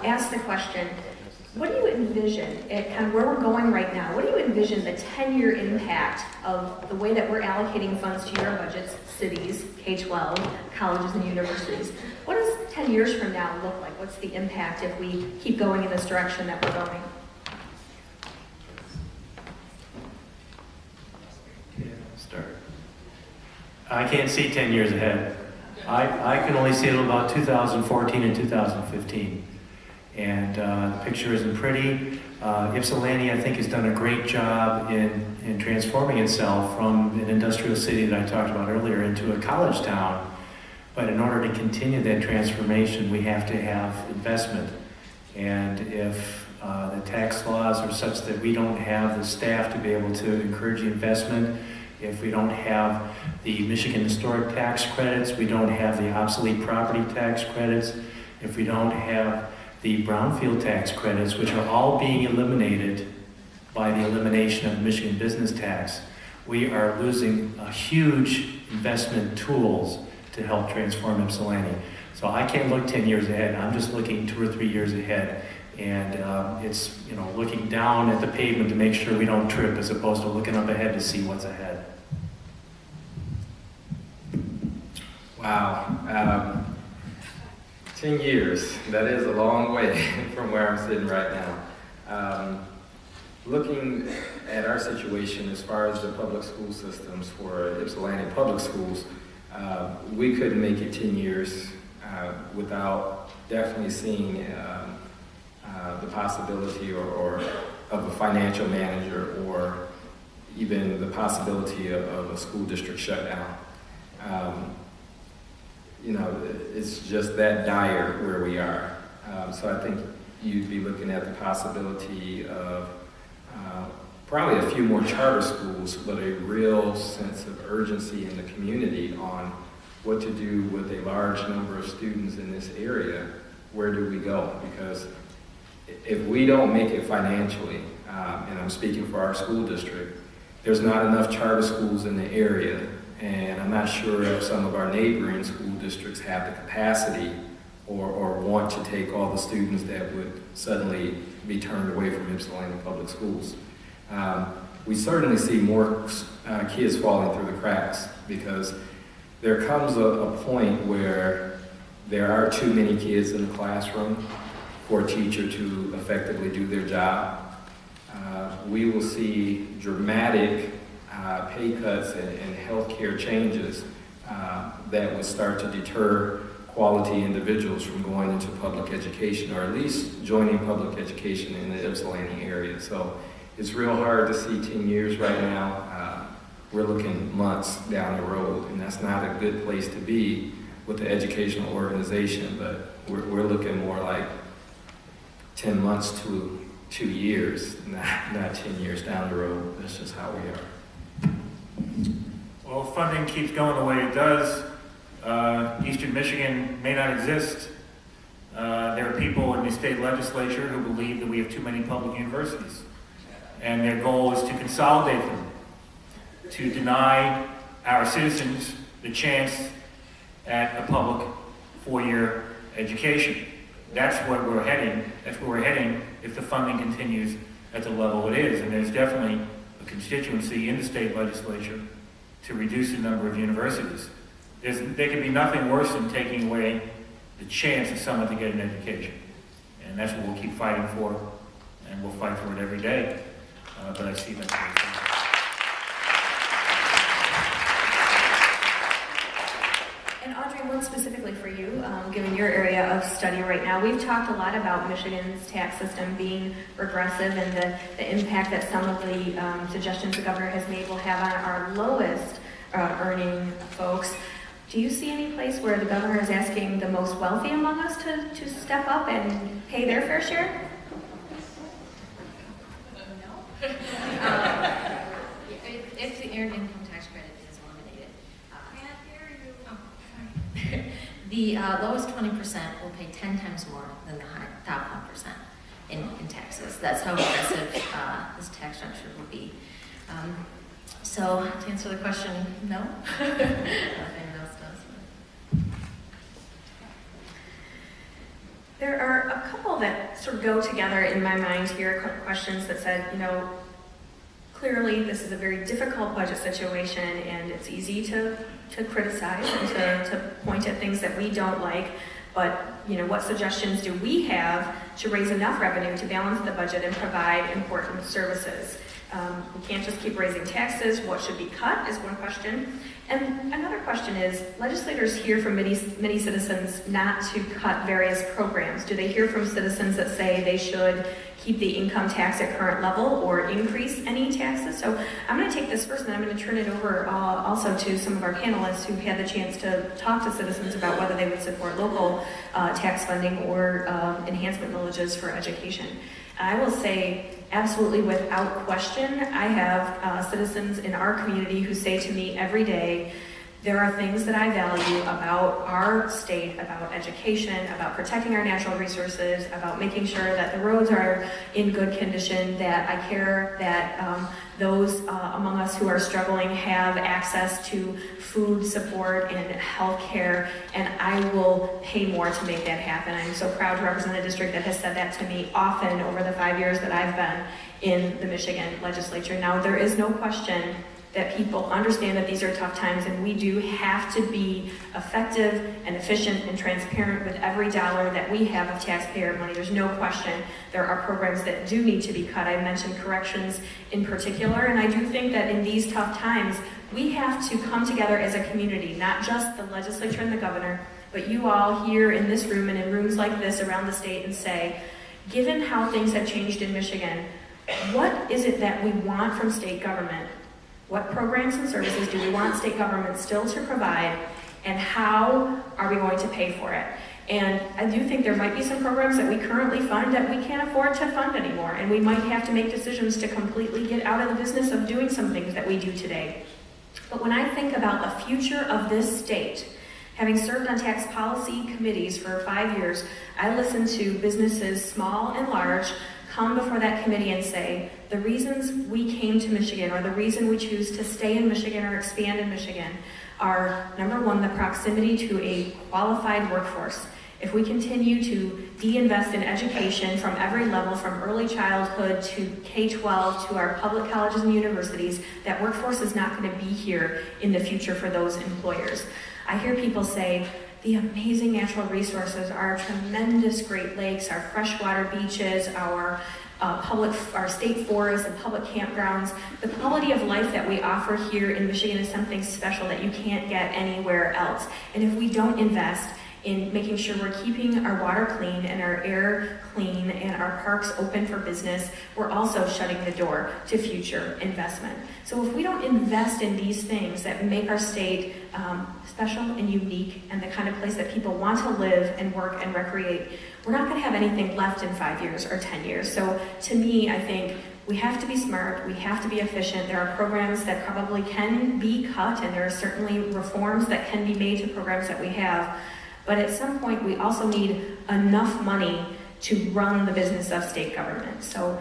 ask the question, what do you envision, at kind of where we're going right now, what do you envision the 10-year impact of the way that we're allocating funds to your budgets, cities, K-12, colleges and universities? What does 10 years from now look like? What's the impact if we keep going in this direction that we're going? I can't see 10 years ahead. I can only see it about 2014 and 2015. And the picture isn't pretty. Ypsilanti, I think, has done a great job in transforming itself from an industrial city that I talked about earlier into a college town. But in order to continue that transformation, we have to have investment. And if the tax laws are such that we don't have the staff to be able to encourage investment, if we don't have the Michigan historic tax credits, we don't have the obsolete property tax credits, if we don't have the brownfield tax credits, which are all being eliminated by the elimination of the Michigan business tax, we are losing a huge investment tools to help transform Ypsilanti. So I can't look 10 years ahead. I'm just looking 2 or 3 years ahead. And it's, looking down at the pavement to make sure we don't trip as opposed to looking up ahead to see what's ahead. Wow. 10 years, that is a long way from where I'm sitting right now. Looking at our situation as far as the public school systems for Ypsilanti Public Schools, we couldn't make it 10 years without definitely seeing the possibility or of a financial manager or even the possibility of a school district shutdown. It's just that dire where we are. So I think you'd be looking at the possibility of probably a few more charter schools, but a real sense of urgency in the community on what to do with a large number of students in this area. Where do we go? Because if we don't make it financially, and I'm speaking for our school district, there's not enough charter schools in the area, and I'm not sure if some of our neighboring school districts have the capacity or want to take all the students that would suddenly be turned away from Ypsilanti Public Schools. We certainly see more kids falling through the cracks because there comes a point where there are too many kids in the classroom for a teacher to effectively do their job. We will see dramatic pay cuts and healthcare changes that would start to deter quality individuals from going into public education, or at least joining public education in the Ypsilanti area. So it's real hard to see 10 years right now. We're looking months down the road, and that's not a good place to be with the educational organization, but we're looking more like 10 months to 2 years, not 10 years down the road. That's just how we are. Well, if funding keeps going the way it does, Eastern Michigan may not exist. There are people in the state legislature who believe that we have too many public universities, and their goal is to consolidate them, to deny our citizens the chance at a public 4-year education. That's where we're heading. That's where we're heading if the funding continues at the level it is. And there's definitely a constituency in the state legislature to reduce the number of universities. There can be nothing worse than taking away the chance of someone to get an education. And that's what we'll keep fighting for, and we'll fight for it every day. But I see that. And Audrey, one specifically for you, given your area of study right now, we've talked a lot about Michigan's tax system being regressive and the impact that some of the suggestions the governor has made will have on our lowest earning folks. Do you see any place where the governor is asking the most wealthy among us to step up and pay their fair share? No. If the earned income tax credit is eliminated, the lowest 20% will pay 10 times more than the top 1% in taxes. That's how aggressive this tax structure will be. So to answer the question, no. Nothing else does. There are a couple that sort of go together in my mind here, questions that said, you know, clearly this is a very difficult budget situation and it's easy to criticize and to point at things that we don't like, but you know, what suggestions do we have to raise enough revenue to balance the budget and provide important services? We can't just keep raising taxes. What should be cut is one question. And another question is, legislators hear from many citizens not to cut various programs. Do they hear from citizens that say they should keep the income tax at current level or increase any taxes? So I'm going to take this first and then I'm going to turn it over also to some of our panelists who've had the chance to talk to citizens about whether they would support local tax funding or enhancement villages for education. I will say, absolutely without question, I have citizens in our community who say to me every day, there are things that I value about our state, about education, about protecting our natural resources, about making sure that the roads are in good condition, that I care that those among us who are struggling have access to food support and health care, and I will pay more to make that happen. I'm so proud to represent a district that has said that to me often over the 5 years that I've been in the Michigan legislature. Now, there is no question that people understand that these are tough times and we do have to be effective and efficient and transparent with every dollar that we have of taxpayer money. There's no question there are programs that do need to be cut. I mentioned corrections in particular, and I do think that in these tough times, we have to come together as a community, not just the legislature and the governor, but you all here in this room and in rooms like this around the state and say, given how things have changed in Michigan, what is it that we want from state government? What programs and services do we want state government still to provide, and how are we going to pay for it? And I do think there might be some programs that we currently fund that we can't afford to fund anymore, and we might have to make decisions to completely get out of the business of doing some things that we do today. But when I think about the future of this state, having served on tax policy committees for 5 years, I listen to businesses, small and large, come before that committee and say, the reasons we came to Michigan or the reason we choose to stay in Michigan or expand in Michigan are, number one, the proximity to a qualified workforce. If we continue to de-invest in education from every level, from early childhood to K-12 to our public colleges and universities, that workforce is not going to be here in the future for those employers. I hear people say, the amazing natural resources, our tremendous Great Lakes, our freshwater beaches, our state forests and public campgrounds, the quality of life that we offer here in Michigan is something special that you can't get anywhere else. And if we don't invest in making sure we're keeping our water clean and our air clean and our parks open for business, we're also shutting the door to future investment. So if we don't invest in these things that make our state special and unique and the kind of place that people want to live and work and recreate, we're not going to have anything left in 5 years or 10 years. So to me, I think we have to be smart, we have to be efficient. There are programs that probably can be cut, and there are certainly reforms that can be made to programs that we have. But at some point, we also need enough money to run the business of state government. So.